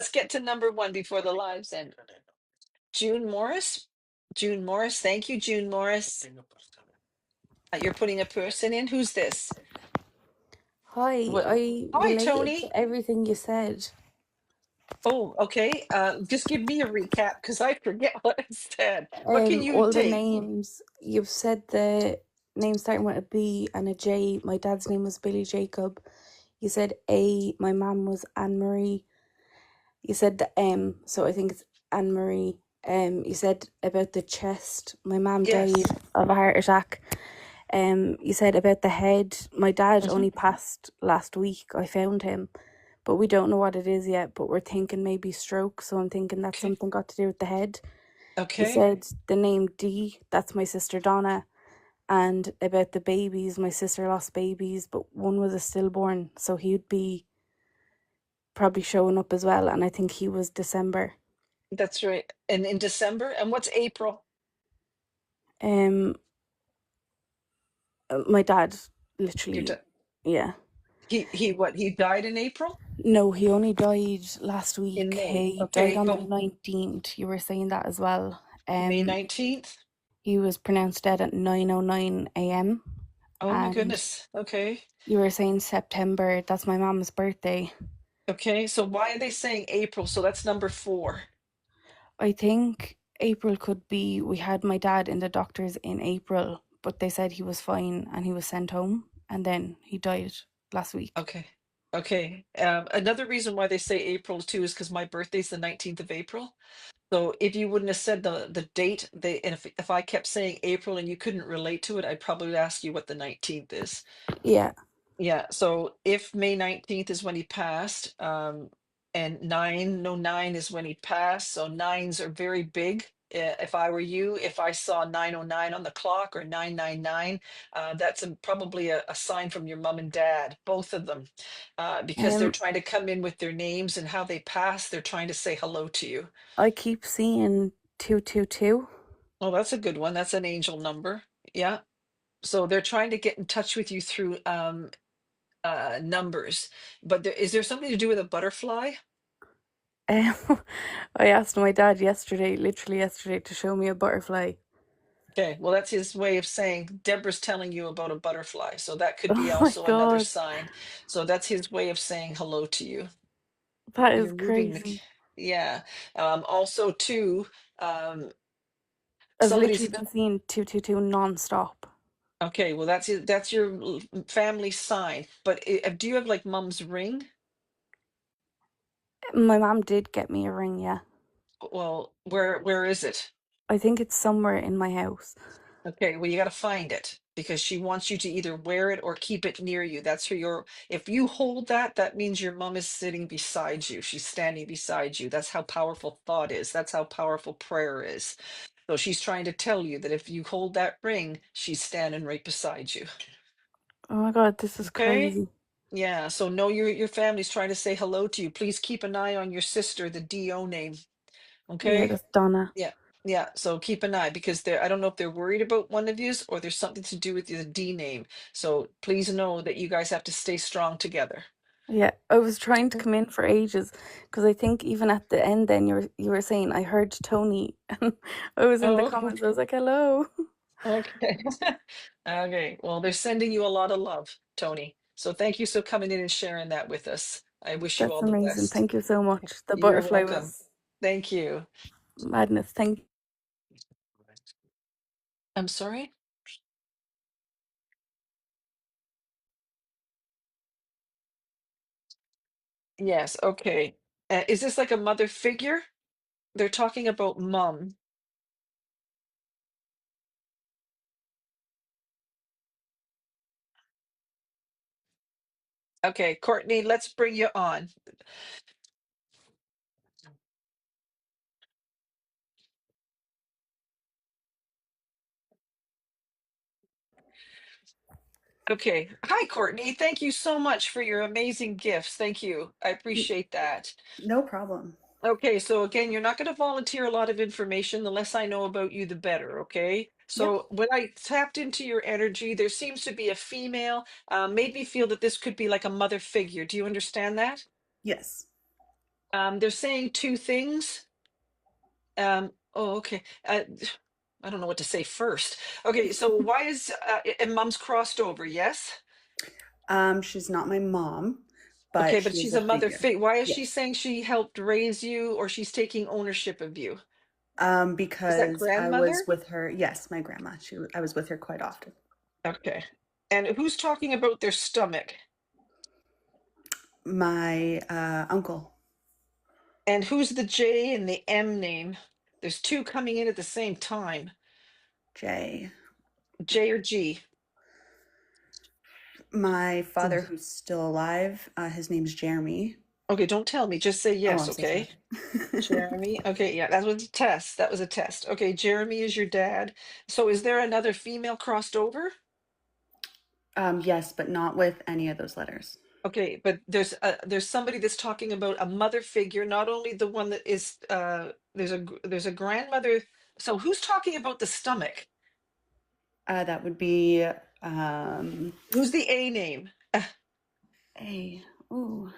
Let's get to number one before the lives end. June Morris. June Morris. Thank you, June Morris. You're putting a person in. Who's this? Hi, What? I Hi, related to Tony. everything you said. Oh, okay. Just give me a recap because I forget what I said. What can you All the date? names you've said, the name starting with a B and a J. My dad's name was Billy Jacob. You said A. My mum was Anne Marie. You said the M, so I think it's Anne Marie. You said about the chest. My mum died Yes. of a heart attack. You said about the head. My dad Mhm. only passed last week. I found him, but we don't know what it is yet. But we're thinking maybe stroke. So I'm thinking that's Okay. something got to do with the head. You Okay. said the name D. That's my sister Donna. And about the babies, my sister lost babies, but one was a stillborn, so he'd be probably showing up as well. And I think he was December. That's right. And in December. And what's April? Um, my dad, Your literally, da- yeah. he what? He died in April? No, he only died last In week. May. He died Okay, on the but 19th. You were saying that as well. May 19th? He was pronounced dead at 9:09 a.m. Oh my And goodness. Okay. you were saying September. That's my mom's birthday. Okay. So why are they saying April? So that's number four. I think April could be. We had my dad in the doctors in April, but they said he was fine and he was sent home, and then he died last week. Okay. Okay. Another reason why they say April too is because my birthday's the 19th of April. So if you wouldn't have said the date, and if I kept saying April and you couldn't relate to it, I'd probably ask you what the 19th is. Yeah. Yeah, so if May 19th is when he passed, and 909 is when he passed, so nines are very big. If I were you, if I saw 909 on the clock or 999, that's probably a sign from your mom and dad, both of them, because they're Um, trying to come in with their names and how they pass. They're trying to say hello to you. I keep seeing 222. Oh, that's a good one. That's an angel number. Yeah. So they're trying to get in touch with you through numbers. But is there something to do with a butterfly? Um, I asked my dad yesterday, literally yesterday, to show me a butterfly. Okay, well, that's his way of saying Deborah's telling you about a butterfly. So that could be Oh my also another god, sign. So that's his way of saying hello to you. that is You're moving the, crazy. yeah. Also, too, um, I've literally somebody's been seeing 222 non-stop. okay. Well, that's your family sign. But do you have like mom's ring? My mom did get me a ring, yeah. Well, where is it? I think it's somewhere in my house. Okay, well, you got to find it because she wants you to either wear it or keep it near you. That's for your, if you hold that, that means your mom is sitting beside you. She's standing beside you. That's how powerful thought is. That's how powerful prayer is. So she's trying to tell you that if you hold that ring, she's standing right beside you. Oh my god, this is Okay? crazy. Yeah, so know your family's trying to say hello to you. Please keep an eye on your sister, the DO name. Yeah, Okay? that's Donna. Yeah, yeah. So keep an eye because I don't know if they're worried about one of yous or there's something to do with the D name. So please know that you guys have to stay strong together. Yeah, I was trying to Mm. come in for ages because I think even at the end, then you were saying I heard Tony, and I was in the Oh, comments. I was like, "Hello." okay. Okay. Well, they're sending you a lot of love, Tony. So thank you for coming in and sharing that with us. I wish you That's all the amazing. best. Thank you so much. The You're butterfly welcome. was Thank you. madness. Thank I'm sorry? Yes. Okay. Is this like a mother figure? They're talking about mom. Okay, Courtney, let's bring you on. Okay. Hi, Courtney. Thank you so much for your amazing gifts. Thank you. I appreciate that. No problem. Okay, so again, you're not going to volunteer a lot of information. The less I know about you, the better. Okay. Yep. So when I tapped into your energy, there seems to be a female, made me feel that this could be like a mother figure. Do you understand that? Yes. They're saying two things. Oh, okay. I don't know what to say first. Okay, so why is and mom's crossed over? Yes. She's not my mom, Okay, but but she is she's a a mother figure. figure. Why is she Yes. saying she helped raise you, or she's taking ownership of you? Is that Because I was grandmother? with her. Yes, my grandma. I was with her quite often. Okay. And who's talking about their stomach? My uncle, And who's the J and the M name? There's two coming in at the same time. Jay. J or G? My Hmm. father, who's still alive, his name's Jeremy. Okay, don't tell me. Just say Oh, yes, I'm so sorry. okay? Jeremy. Okay, yeah, that was a test. That was a test. Okay, Jeremy is your dad. So is there another female crossed over? Yes, but not with any of those letters. Okay, but there's somebody that's talking about a mother figure, not only the one that is there's a grandmother. So who's talking about the stomach? That would be um, Who's the A name? A. Ooh.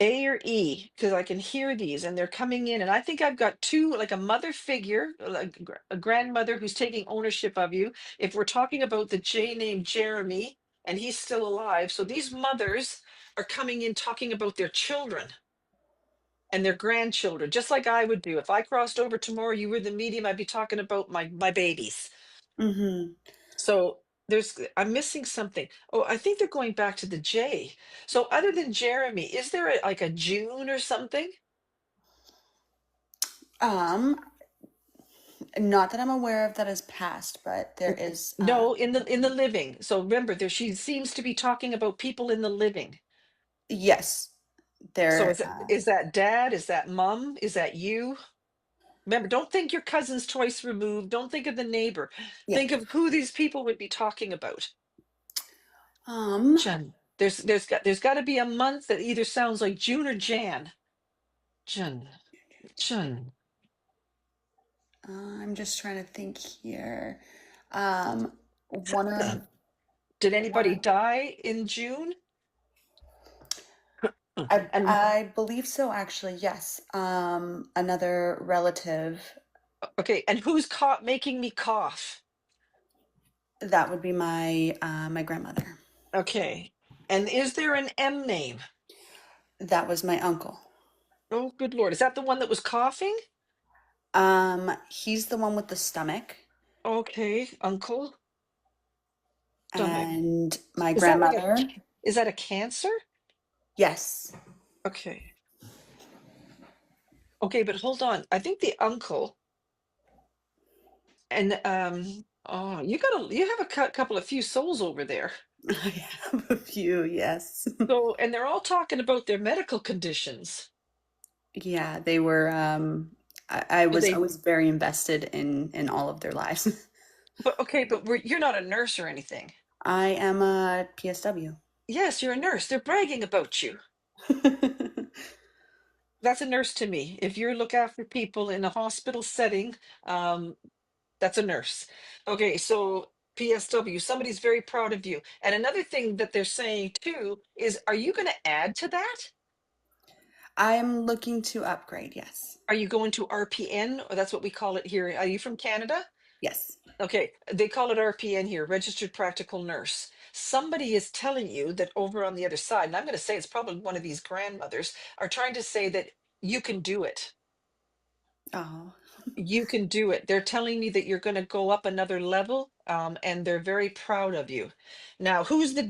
A or E? Because I can hear these and they're coming in, and I think I've got two, like a mother figure, like a grandmother who's taking ownership of you. If we're talking about the J name Jeremy and he's still alive, so these mothers are coming in talking about their children and their grandchildren, just like I would do. If I crossed over tomorrow, you were the medium, I'd be talking about my babies. Mm-hmm. So I'm missing something. Oh, I think they're going back to the J. So other than Jeremy, is there like a June or something? Um, Not that I'm aware of that is past, but there is. No, in the living. So remember, there she seems to be talking about people in the living. Yes, So there. is that dad? Is that mom? Is that you? Remember, don't think your cousin's twice removed. Don't think of the neighbor. Yeah. Think of who these people would be talking about. Um, Jen, there's got to be a month that either sounds like June or Jan. Jen, Jen. I'm just trying to think here. Um, one of Did one anybody of die in June? And I believe so, actually. Yes. Another relative. okay, and who's caught making me cough? That would be my grandmother. Okay. And is there an M name? That was my uncle. Oh, good Lord. Is that the one that was coughing? He's the one with the stomach, Okay, uncle, stomach. and my Is that like a grandmother. is that a cancer? Yes. Okay. Okay, but hold on. I think the uncle and oh, you have a couple of few souls over there. I have a few, yes. So, and they're all talking about their medical conditions. Yeah, they were I Are was they always very invested in all of their lives. but okay, but you're not a nurse or anything. I am a PSW. Yes, you're a nurse. They're bragging about you. That's a nurse to me. If you look after people in a hospital setting, um, that's a nurse. Okay, so PSW, somebody's very proud of you. And another thing that they're saying too is, are you going to add to that? I'm looking to upgrade, yes. Are you going to RPN, or that's what we call it here? Are you from Canada? Yes. Okay, they call it RPN here, Registered Practical Nurse. Somebody is telling you that over on the other side, and I'm going to say it's probably one of these grandmothers, are trying to say that you can do it. Oh. You can do it. They're telling me that you're going to go up another level, and they're very proud of you. Now, who's the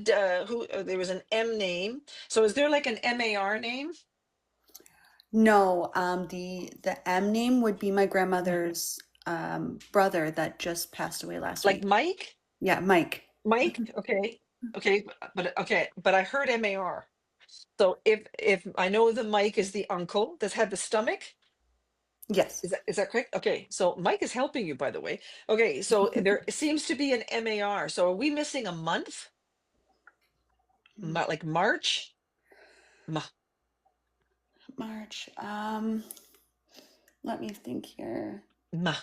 who? There was an M name. So, is there like an MAR name, No, the M name would be my grandmother's brother that just passed away last like week. Mike? Yeah, Mike. Mike? Okay, but I heard MAR. So, if I know the Mike is the uncle that's had the stomach. Yes. Is that correct? Okay, so Mike is helping you, by the way. Okay, so there seems to be an MAR. So, are we missing a month? Like March? March. Let me think here. Ma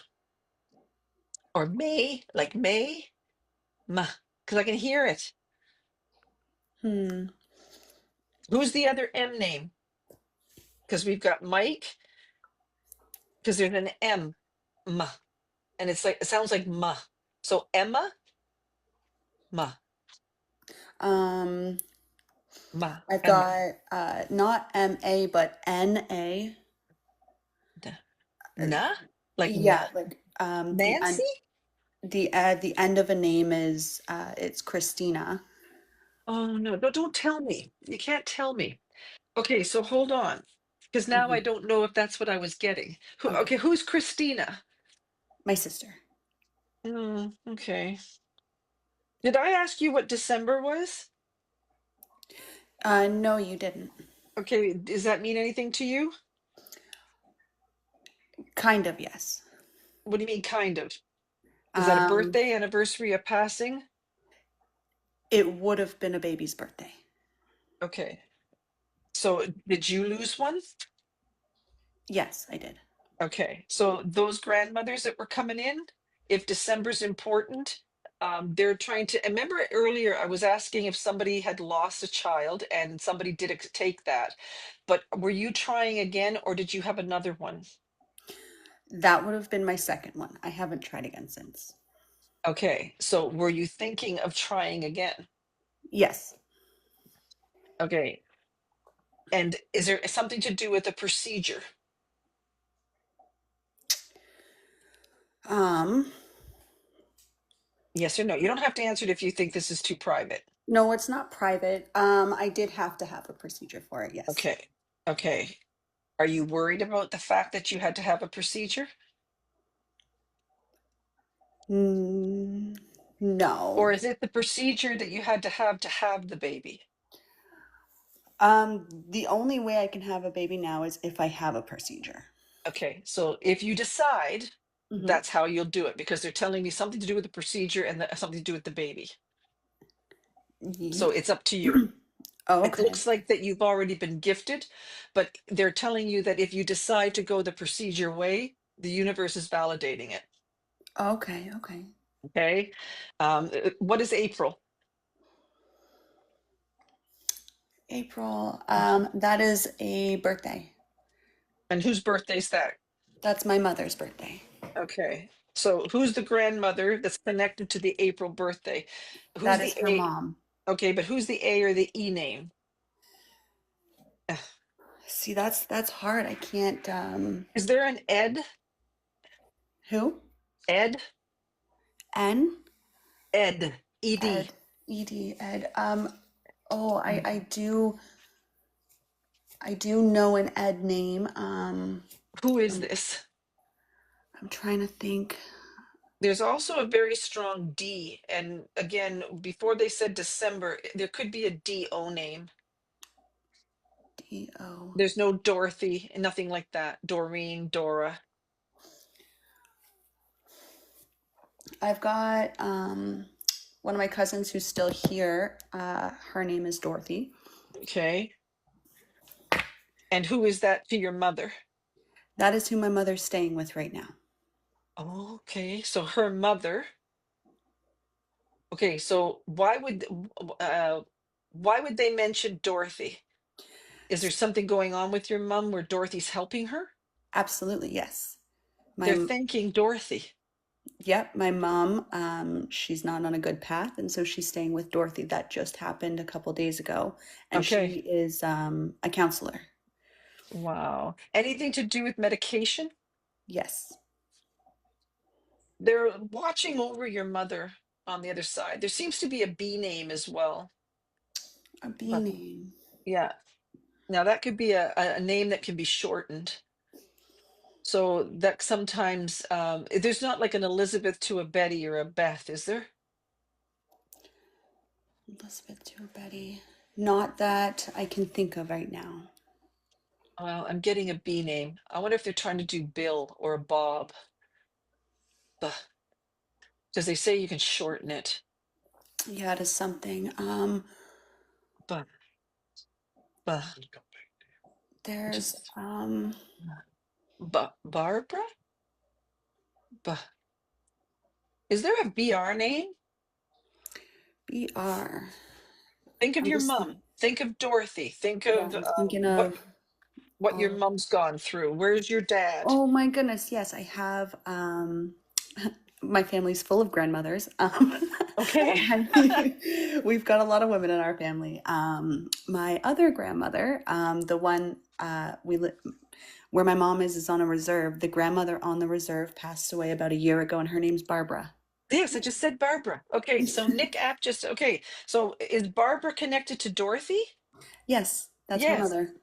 or May, like May, ma, because I can hear it. Hmm. Who's the other M name? because we've got Mike, because there's an M, ma, and it's like it sounds like ma. So Emma, ma, Um, ma, I've Emma. got not M-A, but N-A. Na, na? Like na, Yeah, like Nancy? the end of a name is it's Christina. Oh no, don't tell me. You can't tell me. Okay, so hold on, because now I Mhm. don't know if that's what I was getting. Okay, Okay, who's Christina? my sister. Okay. Did I ask you what December was? No, you didn't. Okay, does that mean anything to you? Kind of, yes. What do you mean, kind of? Is that a Um, birthday, anniversary, a passing? it would have been a baby's birthday. Okay. So did you lose one? Yes, I did. Okay. So those grandmothers that were coming in, if December's important, they're trying to. Remember earlier, I was asking if somebody had lost a child and somebody did take that. But were you trying again or did you have another one? That would have been my second one. I haven't tried again since. Okay. So were you thinking of trying again? Yes. Okay. And is there something to do with the procedure? Um, Yes or no? You don't have to answer it if you think this is too private. no, it's not private. I did have to have a procedure for it, yes. Okay. Okay. Are you worried about the fact that you had to have a procedure? Mm, Or no. is it the procedure that you had to have the baby? The only way I can have a baby now is if I have a procedure. Okay. So if you decide, Mm-hmm. that's how you'll do it because they're telling me something to do with the procedure and something to do with the baby. So it's up to you. Oh, It okay. looks like that you've already been gifted, but they're telling you that if you decide to go the procedure way, the universe is validating it. Okay, okay. Okay. What is April? April, that is a birthday. And whose birthday is that? That's my mother's birthday. Okay. So who's the grandmother that's connected to the April birthday? Who's That the is her A? mom. Okay, but who's the A or the E name? See, that's hard. I can't Is there an Ed? who? Ed? N? Ed. ED. Ed. Ed. Ed. Oh, I do know an Ed name. Who is I'm, this? I'm trying to think. There's also a very strong D. And again, before they said December, there could be a D-O name. D-O. There's no Dorothy, nothing like that. Doreen, Dora. I've got one of my cousins who's still here. Her name is Dorothy. Okay. And who is that to your mother? That is who my mother's staying with right now. Okay, so her mother. Okay, so why would they mention Dorothy? Is there something going on with your mom where Dorothy's helping her? Absolutely, yes. They're My thanking Dorothy. Yep, my mom, she's not on a good path, and so she's staying with Dorothy. That just happened a couple days ago, and Okay. she is a counselor. Wow. Anything to do with medication? Yes, They're watching over your mother on the other side. There seems to be a B name as well. a B Huh. name. Yeah. Now that could be a name that can be shortened. So that sometimes there's not like an Elizabeth to a Betty or a Beth, is there? Elizabeth to a Betty. Not that I can think of right now. Well, I'm getting a B name. I wonder if they're trying to do Bill or a Bob. Because they say you can shorten it. Yeah, it is something. But, but, There's just, but Barbara? But, is there a BR name? BR. Think of I'm your just mom. Think of Dorothy. Think Yeah, of I'm thinking what? of. what your Oh, mom's gone through. Where's your dad? oh my goodness, yes, I have my family's full of grandmothers. Okay. We've got a lot of women in our family. My other grandmother, the one where my mom is on a reserve. The grandmother on the reserve passed away about a year ago, and her name's Barbara. Yes, I just said Barbara. Okay, so Nick App just okay. So is Barbara connected to Dorothy? Yes, that's her Yes. mother.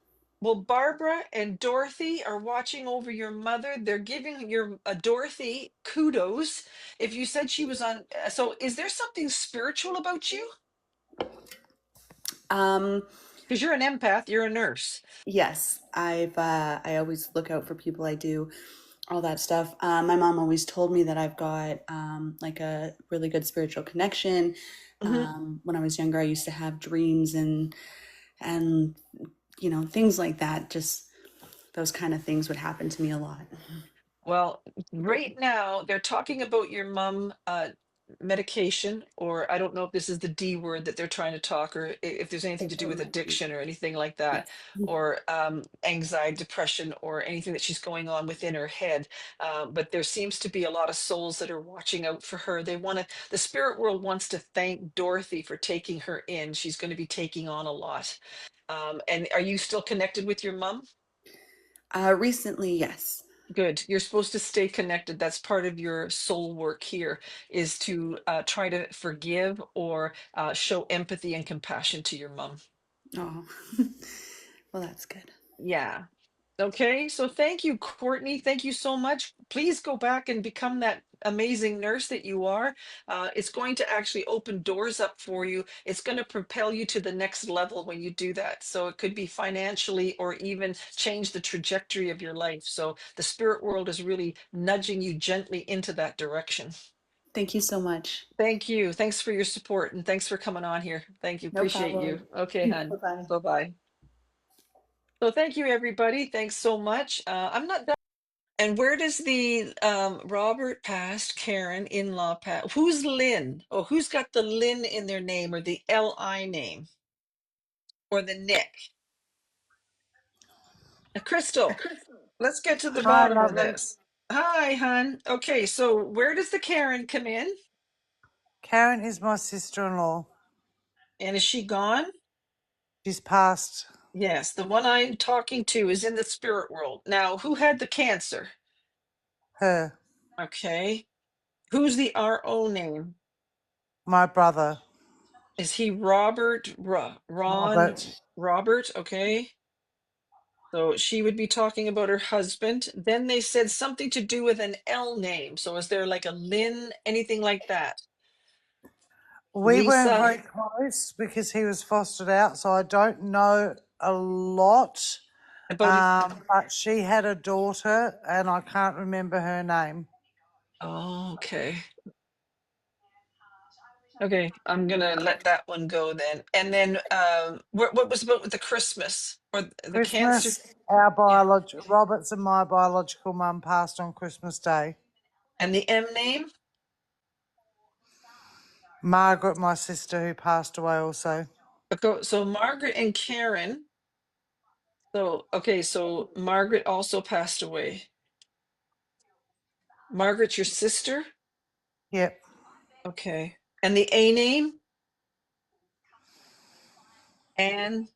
Well, Barbara and Dorothy are watching over your mother. They're giving your Dorothy kudos. If you said she was on, so is there something spiritual about you? Um, Because you're an empath, you're a nurse. yes, I always look out for people. I do all that stuff. My mom always told me that I've got like a really good spiritual connection. Mhm. When I was younger, I used to have dreams and things like that. Just those kind of things would happen to me a lot. Well, right now they're talking about your mom medication, or I don't know if this is the D word that they're trying to talk, or if there's anything to It's do her with medication. addiction or anything like that, Yes. or anxiety, depression, or anything that she's going on within her head. But there seems to be a lot of souls that are watching out for her. They want to, the spirit world wants to thank Dorothy for taking her in. She's going to be taking on a lot. And are you still connected with your mom? Recently, yes. Good. You're supposed to stay connected. That's part of your soul work here, is to try to forgive or show empathy and compassion to your mom. Oh, well, that's good. Yeah. Okay. So thank you, Courtney. Thank you so much. Please go back and become that amazing nurse that you are. It's going to actually open doors up for you. It's going to propel you to the next level when you do that. So it could be financially or even change the trajectory of your life. So the spirit world is really nudging you gently into that direction. Thank you so much. Thank you. Thanks for your support and thanks for coming on here. Thank you. No Appreciate problem. you. Okay, Bye hon. bye. Bye bye. So thank you, everybody. Thanks so much. I'm not done. And where does the Robert passed, Karen in-law passed? Who's Lynn? Oh, who's got the Lynn in their name or the L-I name or the Nick? Crystal, let's get to the Hi, bottom of lovely. this. Hi, hon. Okay, so where does the Karen come in? Karen is my sister-in-law. And is she gone? She's passed. Yes, the one I'm talking to is in the spirit world. Now, who had the cancer? Her, Okay. Who's the RO name? my brother, Is he Robert? Ron? Robert. Robert? Okay. So she would be talking about her husband. Then they said something to do with an L name. So is there like a Lynn, anything like that? We weren't Lisa, very close because he was fostered out, so I don't know a lot. about it. But she had a daughter, and I can't remember her name. Oh, okay. Okay, I'm gonna let that one go then. And then what was about with the Christmas or the cancer? Christmas, our Yeah. Robert's and my biological mum passed on Christmas Day. And the M name? Margaret, my sister, who passed away also. So Margaret and Karen. So okay, so Margaret also passed away. Margaret's your sister? Yep, Okay. And the A name? Anne.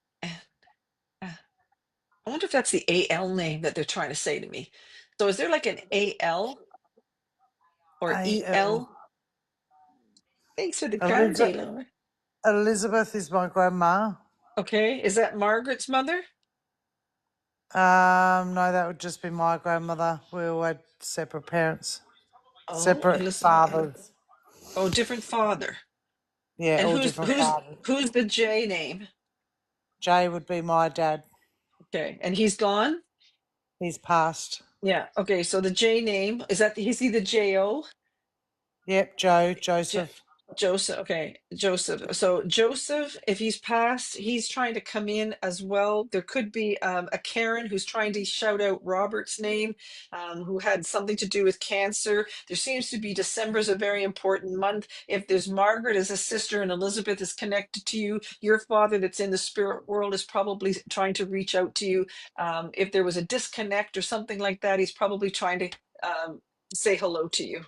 I wonder if that's the AL name that they're trying to say to me. So is there like an AL or A-L. EL? Thanks for the card, Elizabeth, Taylor. Elizabeth is my grandma. Okay, is that Margaret's mother? No, that would just be my grandmother. We all had separate parents, Oh, separate Elizabeth. fathers. Oh, different father. Yeah, And all who's different who's fathers. who's the J name? Jay would be my dad. Okay, and he's gone? He's passed. Yeah. Okay, so the J name is that is he the JO? Yep, Joe, J Joseph. Joseph, okay, Joseph. So Joseph, if he's passed, he's trying to come in as well. There could be a Karen who's trying to shout out Robert's name, who had something to do with cancer. There seems to be December is a very important month. If there's Margaret as a sister and Elizabeth is connected to you, your father that's in the spirit world is probably trying to reach out to you. If there was a disconnect or something like that, he's probably trying to say hello to you.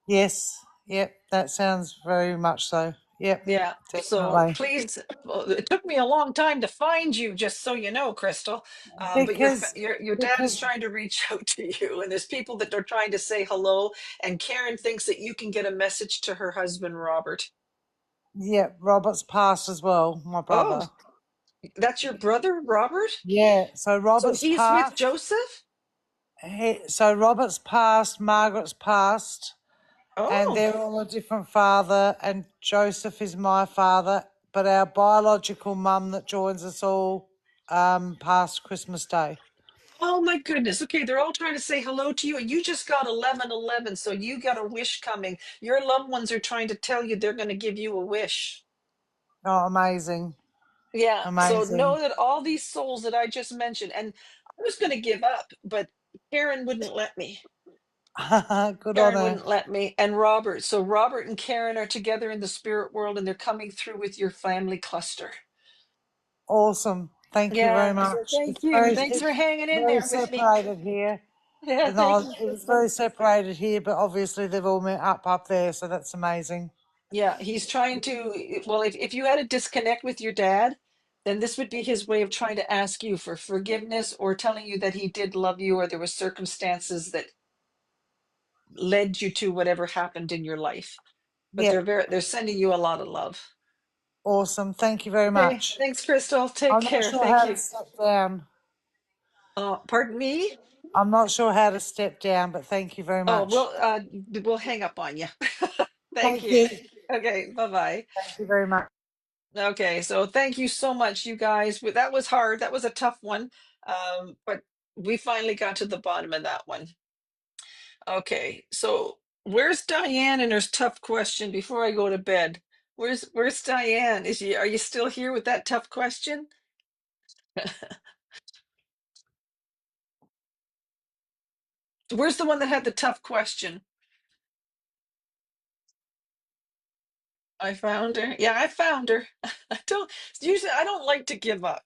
Yes. Yep. That sounds very much so. Yep. Yeah. So Definitely. please, well, it took me a long time to find you, just so you know, Crystal. But Because your dad is because trying to reach out to you, and there's people that are trying to say hello. And Karen thinks that you can get a message to her husband, Robert. yeah, Robert's passed as well, my Oh, brother. that's your brother, Robert? Yeah. So So Robert's he's with passed. Joseph? So Robert's passed, Margaret's passed, and Oh, they're all a different father, and Joseph is my father, but our biological mum that joins us all passed Christmas Day. oh my goodness. Okay, they're all trying to say hello to you, and you just got 1111, so you got a wish coming. Your loved ones are trying to tell you they're going to give you a wish. Oh, amazing. Yeah, so Amazing. know that all these souls that I just mentioned, and I was going to give up, but Karen wouldn't let me. Good on Karen her. wouldn't let me, and Robert. So Robert and Karen are together in the spirit world, and they're coming through with your family cluster. Awesome. Thank you very Yeah, so much. thank you. Thanks for It's hanging in very there with me. separated here. Yeah, thank No, you, it was Crystal. very separated here, but obviously they've all met up there, so that's amazing. Yeah, he's trying to, well, if you had a disconnect with your dad, then this would be his way of trying to ask you for forgiveness or telling you that he did love you or there were circumstances that led you to whatever happened in your life. But Yep. they're sending you a lot of love. Awesome. Thank you very Okay, much. thanks, Crystal. Take I'm not care. sure Thank how to you. step down. Pardon me? I'm not sure how to step down, but thank you very Oh, much. we'll hang up on you. Thank Thank you. you. Okay, bye-bye. Thank you very much. Okay, so thank you so much, you guys. That was hard. That was a tough one. But we finally got to the bottom of that one. Okay, so where's Diane and her tough question before I go to bed? Where's Diane? Are you still here with that tough question? Where's the one that had the tough question? I found her. Yeah, I found her. I don't like to give up.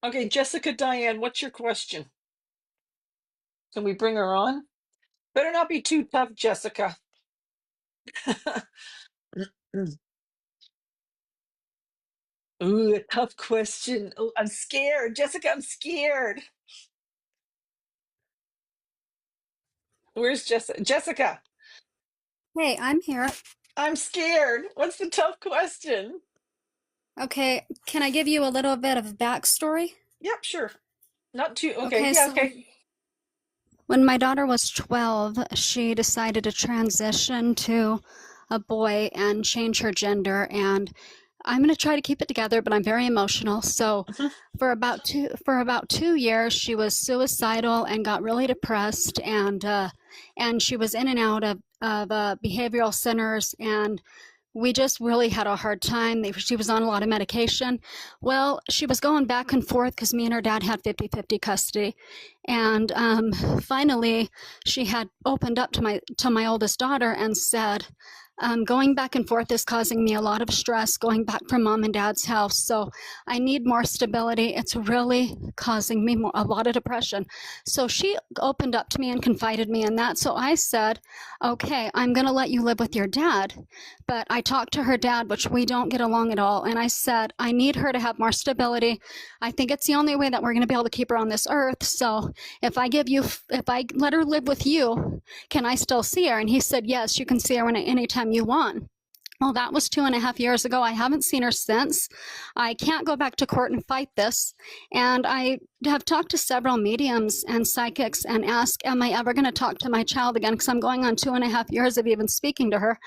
Okay, Jessica Diane, what's your question? Can we bring her on? Better not be too tough, Jessica. Ooh, a tough question. Oh, I'm scared. Jessica, I'm scared. Where's Jessica? Jessica, Hey, I'm here. I'm scared. What's the tough question? Okay, can I give you a little bit of backstory? Yep, sure. Not too, okay. Okay, Yeah, so okay. when my daughter was 12, she decided to transition to a boy and change her gender. And I'm going to try to keep it together, but I'm very emotional. So Mhm. for about 2 years, she was suicidal and got really depressed, and she was in and out of behavioral centers, and we just really had a hard time. She was on a lot of medication. Well, she was going back and forth because me and her dad had 50-50 custody. And finally, she had opened up to my oldest daughter and said, going back and forth is causing me a lot of stress going back from mom and dad's house. So I need more stability. It's really causing me a lot of depression. So she opened up to me and confided me in that. So I said, okay, I'm going to let you live with your dad. But I talked to her dad, which we don't get along at all. And I said, I need her to have more stability. I think it's the only way that we're going to be able to keep her on this earth. So if I let her live with you, can I still see her? And he said, yes, you can see her anytime you want. Well, that was 2.5 years ago. I haven't seen her since. I can't go back to court and fight this. And I have talked to several mediums and psychics and asked, am I ever going to talk to my child again? Because I'm going on 2.5 years of even speaking to her.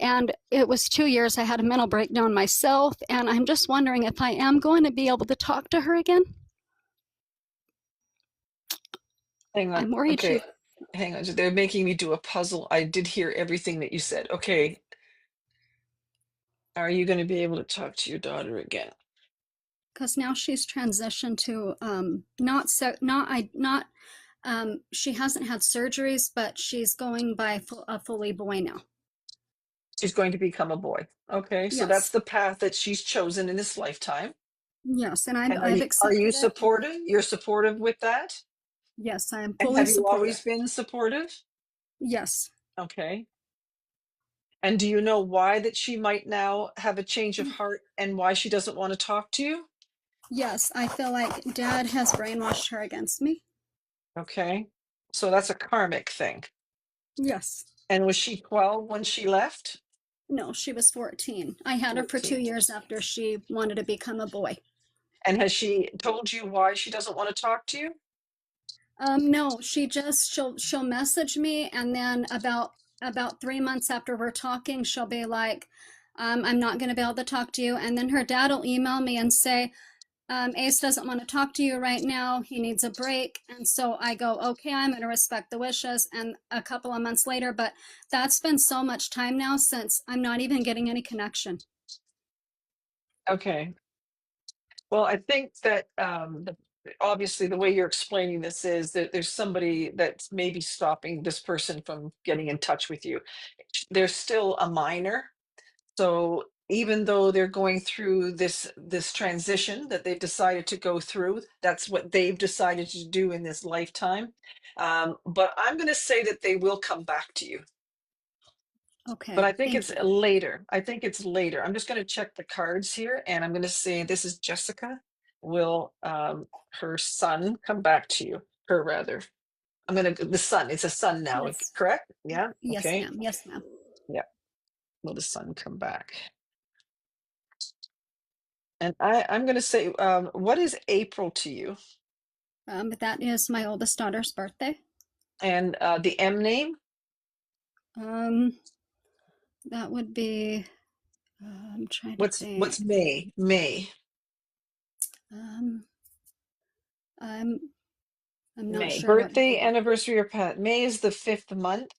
And it was 2 years I had a mental breakdown myself. And I'm just wondering if I am going to be able to talk to her again. Hang on. I'm worried she. Okay. Hang on. They're making me do a puzzle. I did hear everything that you said. Okay. Are you going to be able to talk to your daughter again? Because now she's transitioned to not so not she hasn't had surgeries, but she's going by a fully boy now. She's going to become a boy. Okay, so that's Yes, the path that she's chosen in this lifetime. yes, and And I've are you accepted it. supportive? You're supportive with that? Yes, I am And fully have you always supportive. been supportive? Yes, Okay. And do you know why that she might now have a change of heart and why she doesn't want to talk to you? yes, I feel like Dad has brainwashed her against me. Okay. So that's a karmic thing. Yes. And was she 12 when she left? No, she was 14. I had her for 2 14. years after she wanted to become a boy. And has she told you why she doesn't want to talk to you? No, she'll message me, and then about 3 months after we're talking, she'll be like, I'm not going to be able to talk to you. And then her dad will email me and say, Ace doesn't want to talk to you right now. He needs a break. And so I go, okay, I'm going to respect the wishes. And a couple of months later, but that's been so much time now since I'm not even getting any connection. Okay. Well, I think that obviously the way you're explaining this is that there's somebody that's maybe stopping this person from getting in touch with you. They're still a minor. So even though they're going through this transition that they've decided to go through, that's what they've decided to do in this lifetime. But I'm going to say that they will come back to you. But I Okay, think thank it's you. later. I think it's later. I'm just going to check the cards here, and I'm going to say this is Jessica. Will her son come back to you? Her rather. I'm going to the son. It's a son now, Yes. correct? Yeah. Yes, Okay. ma'am. Yes, ma'am. Yeah. Will the son come back? And I'm going to say, what is April to you? But that is my oldest daughter's birthday. And the M name? Um, that would be. I'm trying to What's think. May? May. Um, I'm I'm not May. sure what Birthday, day. anniversary, or pet. May is the 5th month.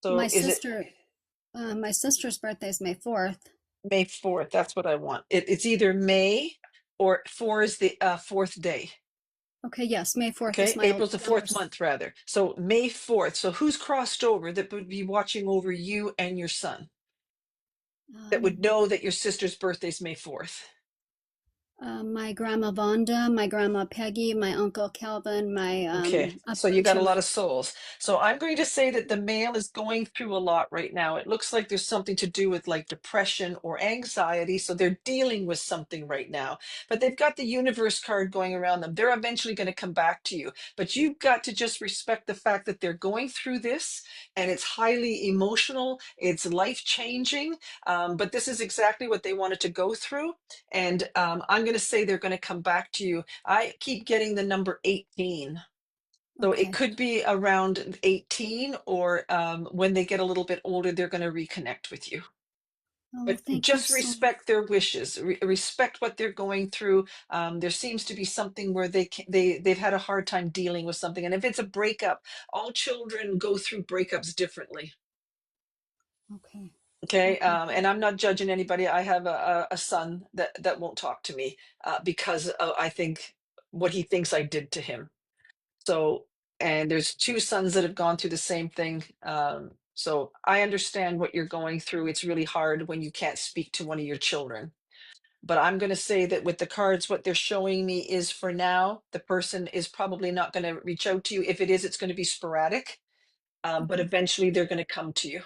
My So is it sister, my sister's birthday is May 4th. May 4th? That's what I want. It's either May or 4 is the 4th day. Okay, yes, May 4th is Okay. my April's the 4th daughter's. month, rather. So May 4th. So who's crossed over that would be watching over you and your son that Um, would know that your sister's birthday is May 4th? my grandma Vonda, my grandma Peggy, my uncle Calvin, my Okay, a so you bunch got a of lot my. of souls. So I'm going to say that the male is going through a lot right now. It looks like there's something to do with like depression or anxiety. So they're dealing with something right now, but they've got the universe card going around them. They're eventually going to come back to you, but you've got to just respect the fact that they're going through this and it's highly emotional. It's life changing. But this is exactly what they wanted to go through. And I'm going to say they're going to come back to you. I keep getting the number 18. So it Okay. could be around 18 or when they get a little bit older, they're going to reconnect with you. Oh, But thank you just so much. respect their wishes, respect what they're going through. There seems to be something where they've had a hard time dealing with something. And if it's a breakup, all children go through breakups differently. Okay. Okay. Okay. And I'm not judging anybody. I have a son that won't talk to me because I think what he thinks I did to him. So, and there's two sons that have gone through the same thing. So I understand what you're going through. It's really hard when you can't speak to one of your children. But I'm going to say that with the cards, what they're showing me is for now, the person is probably not going to reach out to you. If it is, it's going to be sporadic. But Okay. eventually they're going to come to you.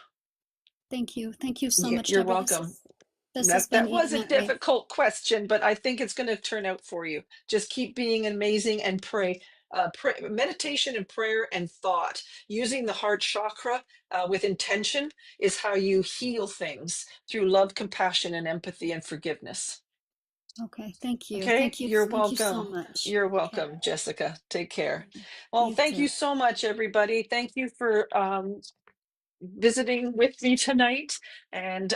Thank you. Thank you so Yeah, much, you're Deborah. welcome. This has been That was eating a at me. difficult question, but I think it's going to turn out for you. Just keep being amazing and pray. Meditation and prayer and thought, using the heart chakra with intention, is how you heal things through love, compassion, and empathy and forgiveness. Okay. Thank you. Okay, Thank you. you're Thank you so welcome. much. You're Okay. welcome, Jessica. Take care. Well, You thank you too. so much, everybody. Thank you for visiting with me tonight. And